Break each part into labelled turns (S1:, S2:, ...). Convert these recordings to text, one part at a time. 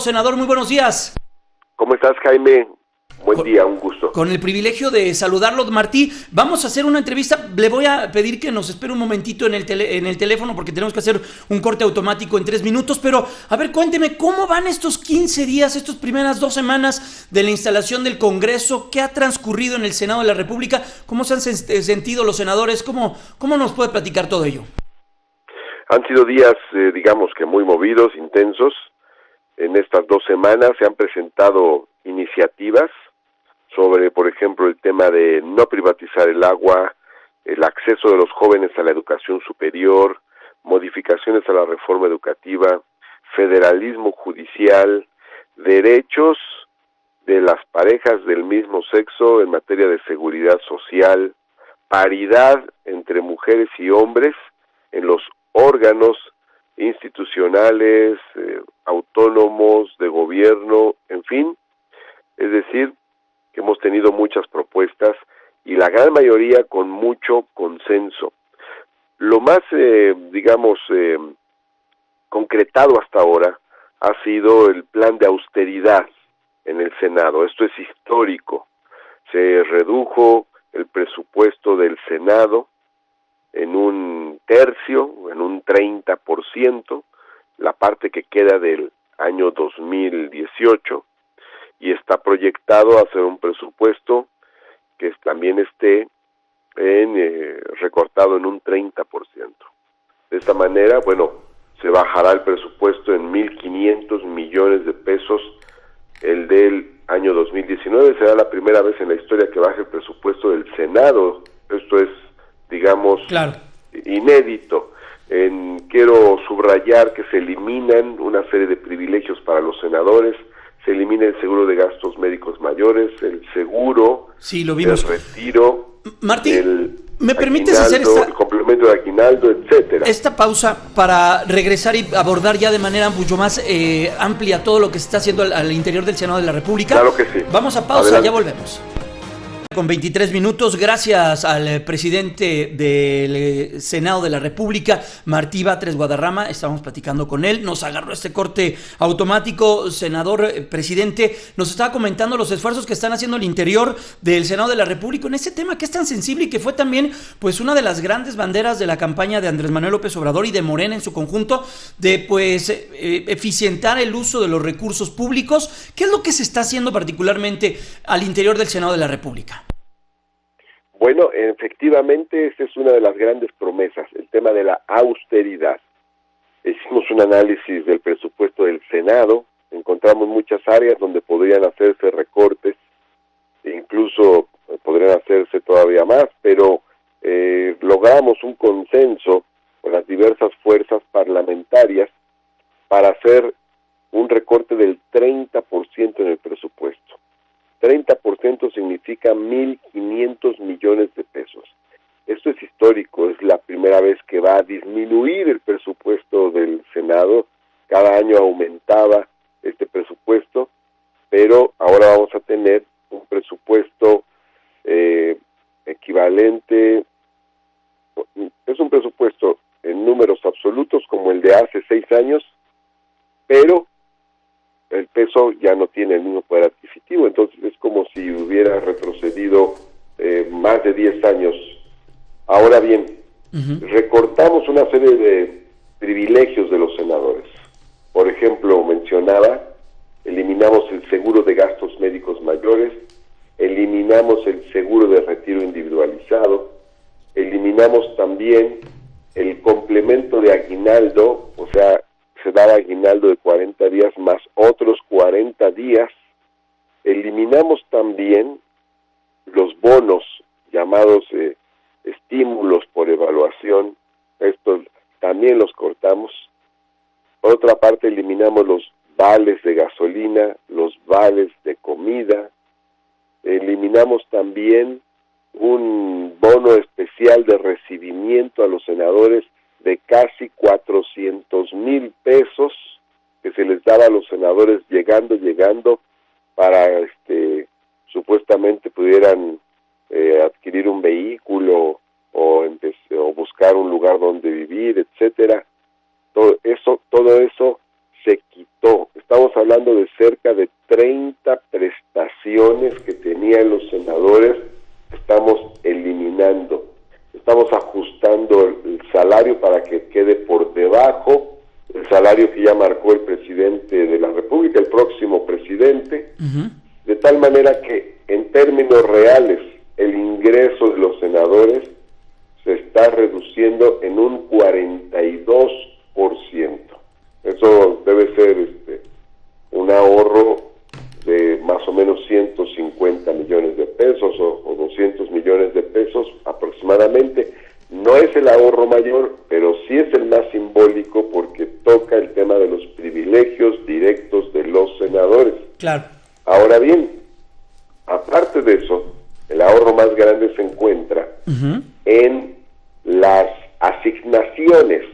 S1: senador, muy buenos días.
S2: ¿Cómo estás, Jaime? Buen día, un gusto.
S1: Con el privilegio de saludarlo, Martí, vamos a hacer una entrevista. Le voy a pedir que nos espere un momentito en el teléfono porque tenemos que hacer un corte automático en 3 minutos, pero a ver, cuénteme, ¿cómo van estos 15 días, estas primeras 2 semanas de la instalación del Congreso? ¿Qué ha transcurrido en el Senado de la República? ¿Cómo se han sentido los senadores? ¿Cómo nos puede platicar todo ello?
S2: Han sido días, digamos que muy movidos, intensos. En estas 2 semanas se han presentado iniciativas sobre, por ejemplo, el tema de no privatizar el agua, el acceso de los jóvenes a la educación superior, modificaciones a la reforma educativa, federalismo judicial, derechos de las parejas del mismo sexo en materia de seguridad social, paridad entre mujeres y hombres en los órganos institucionales, autónomos, de gobierno, en fin, es decir, que hemos tenido muchas propuestas y la gran mayoría con mucho consenso. Lo más, concretado hasta ahora ha sido el plan de austeridad en el Senado. Esto es histórico. Se redujo el presupuesto del Senado en 1/3, en un 30%, la parte que queda del año 2018, y está proyectado a hacer un presupuesto que también esté recortado en un 30%. De esta manera, se bajará el presupuesto en 1,500 millones de pesos, el del año 2019. Será la primera vez en la historia que baje el presupuesto del Senado. Esto es,
S1: claro,
S2: inédito. Quiero subrayar que se eliminan una serie de privilegios para los senadores. Se elimina el seguro de gastos médicos mayores, el seguro,
S1: sí, lo vimos,
S2: el retiro,
S1: Martín, ¿me permites hacer
S2: el complemento de aguinaldo, etcétera?
S1: Esta pausa para regresar y abordar ya de manera mucho más amplia todo lo que se está haciendo al interior del Senado de la República.
S2: Claro que sí.
S1: Vamos a pausa,
S2: Adelante.
S1: Ya volvemos. Con 23 minutos, gracias al presidente del Senado de la República, Martí Batres Guadarrama, estábamos platicando con él, nos agarró este corte automático. Senador, presidente, nos estaba comentando los esfuerzos que están haciendo al interior del Senado de la República en este tema que es tan sensible y que fue también pues una de las grandes banderas de la campaña de Andrés Manuel López Obrador y de Morena en su conjunto, de eficientar el uso de los recursos públicos. ¿Qué es lo que se está haciendo particularmente al interior del Senado de la República?
S2: Bueno, efectivamente, esta es una de las grandes promesas, el tema de la austeridad. Hicimos un análisis del presupuesto del Senado, encontramos muchas áreas donde podrían hacerse recortes, e incluso podrían hacerse todavía más, pero logramos un consenso con las diversas fuerzas parlamentarias para hacer un recorte del 30% en el presupuesto. 30% significa 1,500 millones de pesos. Esto es histórico, es la primera vez que va a disminuir el presupuesto del Senado. Cada año aumentaba este presupuesto, pero ahora vamos a tener un presupuesto equivalente, es un presupuesto en números absolutos como el de hace 6 años, pero el peso ya no tiene el mismo poder adquisitivo, entonces es como si hubiera retrocedido más de 10 años. Ahora bien, recortamos una serie de privilegios de los senadores. Por ejemplo, mencionaba, eliminamos el seguro de gastos médicos mayores, eliminamos el seguro de retiro individualizado, eliminamos también el complemento de aguinaldo, o sea, se daba aguinaldo de 40 días más otros 40 días. Eliminamos también los bonos llamados estímulos por evaluación. Estos también los cortamos. Por otra parte, eliminamos los vales de gasolina, los vales de comida. Eliminamos también un bono especial de recibimiento a los senadores de casi 400,000 pesos que se les daba a los senadores llegando para supuestamente pudieran adquirir un vehículo o buscar un lugar donde vivir, etcétera. Todo eso se quitó. Estamos hablando de cerca de 30 prestaciones que tenían los senadores, estamos eliminando. Estamos ajustando el salario para que quede por debajo del salario que ya marcó el presidente de la República, el próximo presidente, de tal manera que en términos reales el ingreso de los senadores se está reduciendo en un 42%. Eso debe ser un ahorro de más o menos 150 millones de pesos o 200 millones de pesos aproximadamente. No es el ahorro mayor, pero sí es el más simbólico porque toca el tema de los privilegios directos de los senadores.
S1: Claro.
S2: Ahora bien, aparte de eso, el ahorro más grande se encuentra en las asignaciones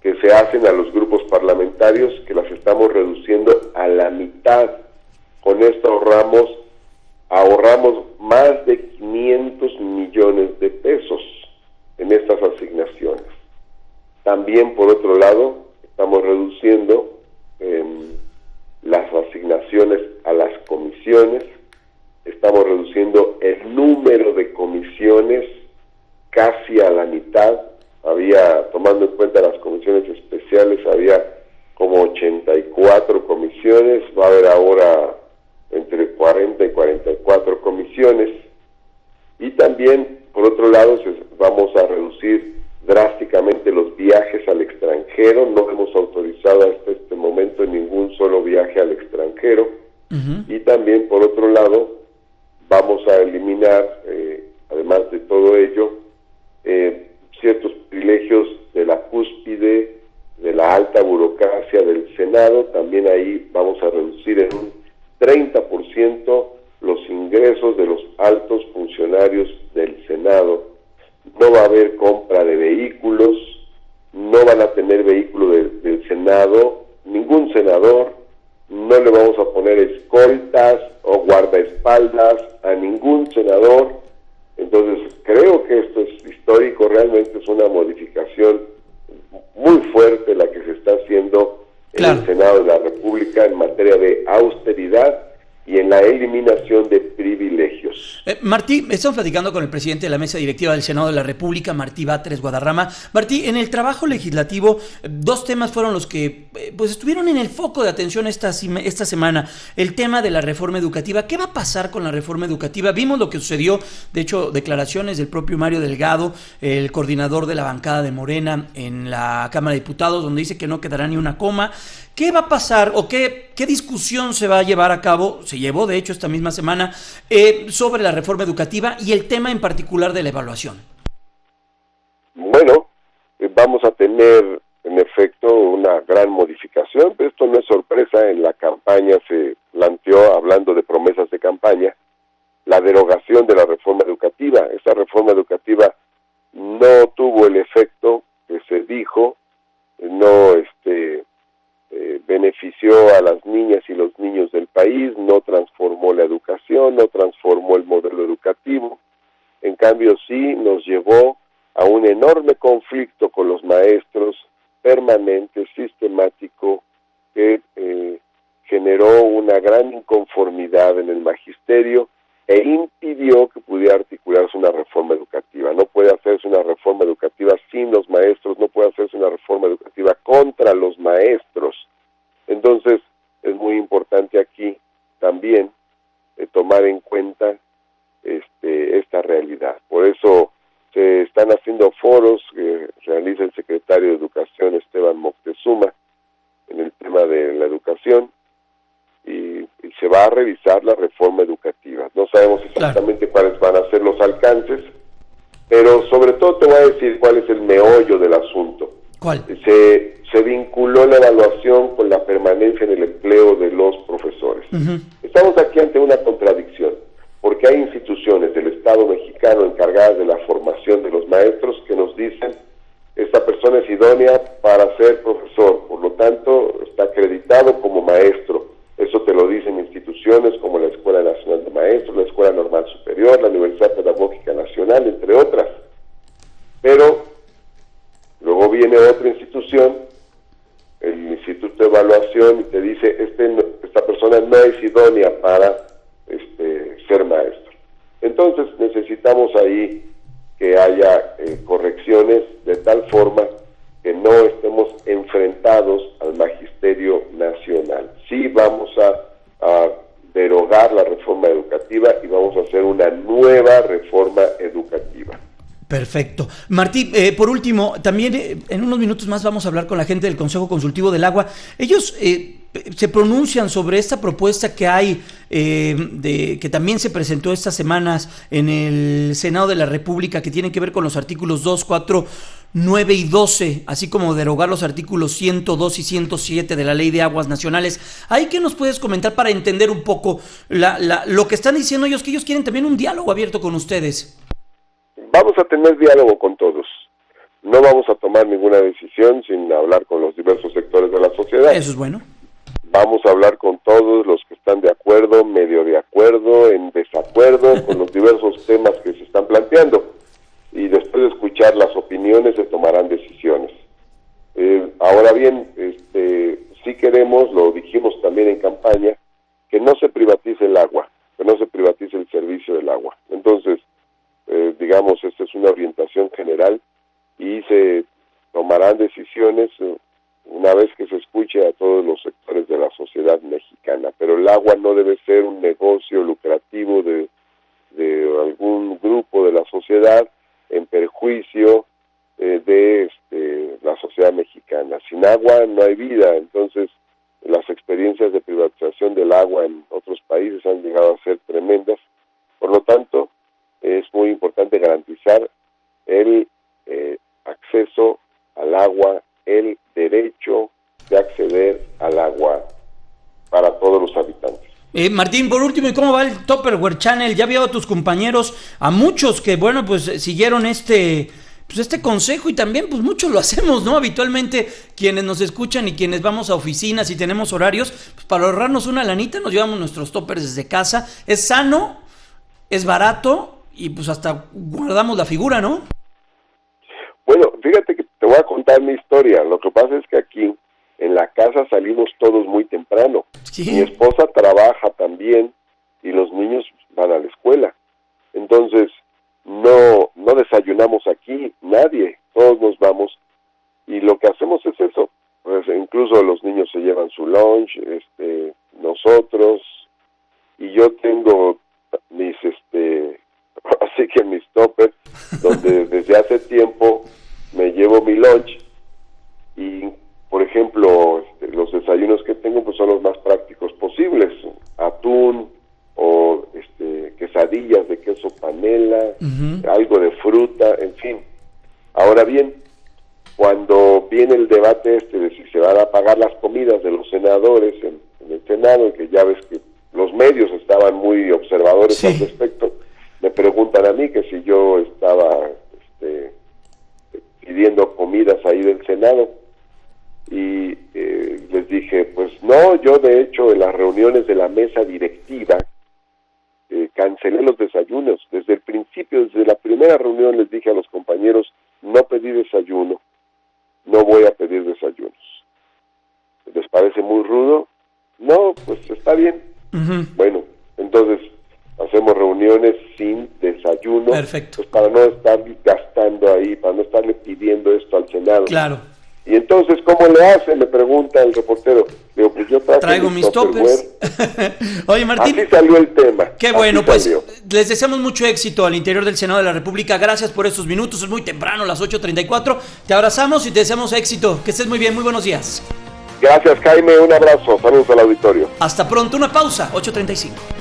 S2: que se hacen a los grupos parlamentarios, que las estamos reduciendo a la mitad. Con esto ahorramos más de 500 millones de pesos en estas asignaciones. También, por otro lado, estamos reduciendo las asignaciones a las comisiones, estamos reduciendo el número de comisiones casi a la mitad. Tomando en cuenta las comisiones especiales, había como 84 comisiones, va a haber ahora entre 40 y 44 comisiones. Y también, por otro lado, vamos a reducir drásticamente los viajes al extranjero. No hemos autorizado hasta este momento ningún solo viaje al extranjero. Y también, por otro lado, vamos a eliminar, además de todo ello, ciertos privilegios de la cúspide, de la alta burocracia del Senado. También ahí vamos a reducir en un 30% los ingresos de los altos funcionarios del Senado. No va a haber compra de vehículos, no van a tener vehículo del Senado, ningún senador, no le vamos a poner escoltas o guardaespaldas a ningún senador. Entonces, creo que esto es histórico, realmente es una modificación muy fuerte la que se está haciendo en el Senado de la República en materia de austeridad y en la eliminación de privilegios.
S1: Martí, estamos platicando con el presidente de la mesa directiva del Senado de la República, Martí Batres Guadarrama. Martí, en el trabajo legislativo, dos temas fueron los que pues estuvieron en el foco de atención esta semana. El tema de la reforma educativa. ¿Qué va a pasar con la reforma educativa? Vimos lo que sucedió, de hecho, declaraciones del propio Mario Delgado, el coordinador de la bancada de Morena en la Cámara de Diputados, donde dice que no quedará ni una coma. ¿Qué va a pasar o qué discusión se va a llevar a cabo? Se llevó, de hecho, esta misma semana sobre la reforma educativa y el tema en particular de la evaluación.
S2: Bueno, vamos a tener en efecto una gran modificación, pero esto no es sorpresa. En la campaña se planteó, hablando de promesas de campaña, la derogación de la reforma educativa. Esa reforma educativa no tuvo el efecto que se dijo, no benefició a las niñas y los niños del país, no transformó la educación, no transformó el modelo educativo. En cambio, sí nos llevó a un enorme conflicto con los maestros, permanente, sistemático, que generó una gran inconformidad en el magisterio e impidió que pudiera articularse una reforma educativa. No puede hacerse una reforma educativa sin los maestros, no puede hacerse una reforma educativa contra los maestros. Entonces, es muy importante aquí también tomar en cuenta esta realidad. Por eso se están haciendo foros que realiza el secretario de Educación, Esteban Moctezuma, en el tema de la educación, y se va a revisar la reforma educativa. No sabemos exactamente cuáles van a ser los alcances, pero sobre todo te voy a decir cuál es el meollo del asunto.
S1: ¿Cuál?
S2: Se vinculó la evaluación con la permanencia en el empleo de los profesores. Estamos aquí ante una contradicción, porque hay instituciones del Estado mexicano encargadas de la formación de los maestros que nos dicen: esta persona es idónea para ser profesor, por lo tanto está acreditado como maestro. Eso te lo dicen instituciones como la Escuela Nacional de Maestros, la Escuela Normal Superior, la Universidad Pedagógica Nacional, entre otras. Pero luego viene otra institución, el Instituto de Evaluación persona no es idónea para ser maestro. Entonces necesitamos ahí que haya correcciones de tal forma que no estemos enfrentados al magisterio nacional. Sí vamos a derogar la reforma educativa y vamos a hacer una nueva reforma educativa.
S1: Perfecto. Martí, por último, también en unos minutos más vamos a hablar con la gente del Consejo Consultivo del Agua. Ellos se pronuncian sobre esta propuesta que hay, que también se presentó estas semanas en el Senado de la República, que tiene que ver con los artículos 2, 4, 9 y 12, así como derogar los artículos 102 y 107 de la Ley de Aguas Nacionales. ¿Ahí qué nos puedes comentar para entender un poco lo que están diciendo ellos, que ellos quieren también un diálogo abierto con ustedes?
S2: Vamos a tener diálogo con todos. No vamos a tomar ninguna decisión sin hablar con los diversos sectores de la sociedad.
S1: Eso es bueno.
S2: Vamos a hablar con todos los que están de acuerdo, medio de acuerdo, en desacuerdo, con los diversos temas que se están planteando. Y después de escuchar las opiniones se tomarán decisiones. Ahora bien, sí queremos, lo dijimos también en campaña, que no se privatice el agua, que no se privatice el servicio del agua. Entonces, digamos, esta es una orientación general y se tomarán decisiones una vez que se escuche a todos los sectores de la sociedad mexicana. Pero el agua no debe ser un negocio lucrativo de algún grupo de la sociedad en perjuicio de la sociedad mexicana. Sin agua no hay vida. Entonces, las experiencias de privatización del agua en otros países han llegado a ser tremendas. Por lo tanto, es muy importante garantizar el acceso al agua, el derecho de acceder al agua para todos los habitantes.
S1: Martín, por último, ¿y cómo va el Tupperware Channel? Ya veo a tus compañeros, a muchos que, bueno, pues siguieron este consejo y también, pues muchos lo hacemos, ¿no? Habitualmente, quienes nos escuchan y quienes vamos a oficinas y tenemos horarios, pues para ahorrarnos una lanita nos llevamos nuestros toppers desde casa. Es sano, es barato y pues hasta guardamos la figura, ¿no?
S2: Bueno, fíjate que te voy a contar mi historia. Lo que pasa es que aquí en la casa salimos todos muy temprano. Sí. Mi esposa trabaja también y los niños van a la escuela. Entonces, no desayunamos aquí, nadie, todos nos vamos. Y lo que hacemos es eso. Pues incluso los niños se llevan su lunch, nosotros, y yo tengo mis, así que mis toppers, donde desde hace tiempo me llevo mi lunch y, por ejemplo, los desayunos que tengo pues son los más prácticos posibles, atún o quesadillas de queso panela, algo de fruta, en fin. Ahora bien, cuando viene el debate de si se van a pagar las comidas de los senadores en el Senado, que ya ves que los medios estaban muy observadores sí. Al respecto, me preguntan a mí que si yo estaba pidiendo comidas ahí del Senado y les dije, pues no, yo de hecho en las reuniones de la mesa directiva cancelé los desayunos. Desde el principio, desde la primera reunión les dije a los compañeros, no pedí desayuno, no voy a pedir desayunos. ¿Les parece muy rudo? No, pues está bien. Bueno, entonces hacemos reuniones sin desayuno.
S1: Perfecto.
S2: Pues para no estar gastando ahí, para no estarle pidiendo esto al Senado.
S1: Claro.
S2: Y entonces, ¿cómo le hace? Me pregunta el reportero. Digo, pues yo
S1: traigo mis toppers. Oye, Martín.
S2: Así salió el tema.
S1: Qué bueno, pues les deseamos mucho éxito al interior del Senado de la República. Gracias por estos minutos. Es muy temprano, las 8:34. Te abrazamos y te deseamos éxito. Que estés muy bien. Muy buenos días.
S2: Gracias, Jaime. Un abrazo. Saludos al auditorio.
S1: Hasta pronto. Una pausa. 8:35.